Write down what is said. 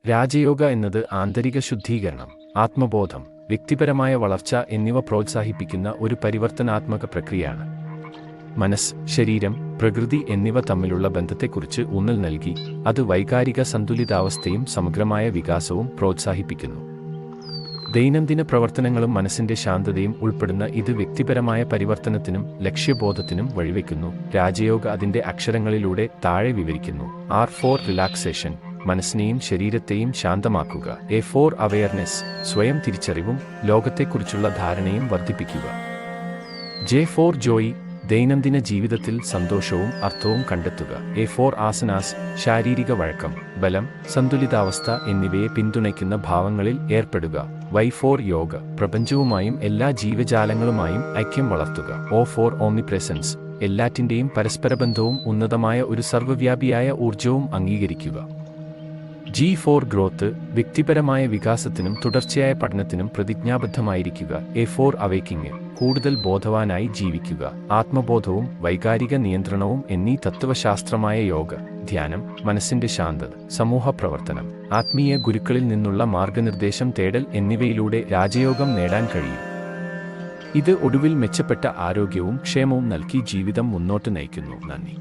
രാജയോഗ എന്നത് ആന്തരിക ശുദ്ധീകരണം, ആത്മബോധം, വ്യക്തിപരമായ വളർച്ച എന്നിവ പ്രോത്സാഹിപ്പിക്കുന്ന ഒരു പരിവർത്തനാത്മക പ്രക്രിയയാണ്. മനസ്സ്, ശരീരം, പ്രകൃതി എന്നിവ തമ്മിലുള്ള ബന്ധത്തെക്കുറിച്ച് ഊന്നൽ നൽകി അത് വൈകാരിക സന്തുലിതാവസ്ഥയും സമഗ്രമായ വികാസവും പ്രോത്സാഹിപ്പിക്കുന്നു. ദൈനംദിന പ്രവർത്തനങ്ങളും മനസ്സിന്റെ ശാന്തതയും ഉൾപ്പെടുന്ന ഇത് വ്യക്തിപരമായ പരിവർത്തനത്തിനും ലക്ഷ്യബോധത്തിനും വഴിവെക്കുന്നു. രാജയോഗ അതിന്റെ അക്ഷരങ്ങളിലൂടെ താഴെ വിവരിക്കുന്നു. R for റിലാക്സേഷൻ, മനസ്സിനെയും ശരീരത്തെയും ശാന്തമാക്കുക. A for അവെയർനെസ്, സ്വയം തിരിച്ചറിവും ലോകത്തെക്കുറിച്ചുള്ള ധാരണയും വർദ്ധിപ്പിക്കുക. J for ജോയ്, ദൈനംദിന ജീവിതത്തിൽ സന്തോഷവും അർത്ഥവും കണ്ടെത്തുക. A for ആസനാസ്, ശാരീരിക വഴക്കം, ബലം, സന്തുലിതാവസ്ഥ എന്നിവയെ പിന്തുണയ്ക്കുന്ന ഭാവങ്ങളിൽ ഏർപ്പെടുക. Y for യോഗ, പ്രപഞ്ചവുമായും എല്ലാ ജീവജാലങ്ങളുമായും ഐക്യം വളർത്തുക. O for ഓംനിപ്രസൻസ്, എല്ലാറ്റിൻ്റെയും പരസ്പരബന്ധവും ഉന്നതമായ ഒരു സർവ്വവ്യാപിയായ ഊർജവും അംഗീകരിക്കുക. G for ഗ്രോത്ത്, വ്യക്തിപരമായ വികാസത്തിനും തുടർച്ചയായ പഠനത്തിനും പ്രതിജ്ഞാബദ്ധമായിരിക്കുക. A for അവേക്കിങ്, കൂടുതൽ ബോധവാനായി ജീവിക്കുക. ആത്മബോധവും വൈകാരിക നിയന്ത്രണവും എന്നീ തത്വശാസ്ത്രമായ യോഗ, ധ്യാനം, മനസ്സിന്റെ ശാന്തത, സമൂഹ പ്രവർത്തനം, ആത്മീയ ഗുരുക്കളിൽ നിന്നുള്ള മാർഗനിർദ്ദേശം തേടൽ എന്നിവയിലൂടെ രാജയോഗം നേടാൻ കഴിയും. ഇത് ഒടുവിൽ മെച്ചപ്പെട്ട ആരോഗ്യവും ക്ഷേമവും നൽകി ജീവിതം മുന്നോട്ട് നയിക്കുന്നു. നന്ദി.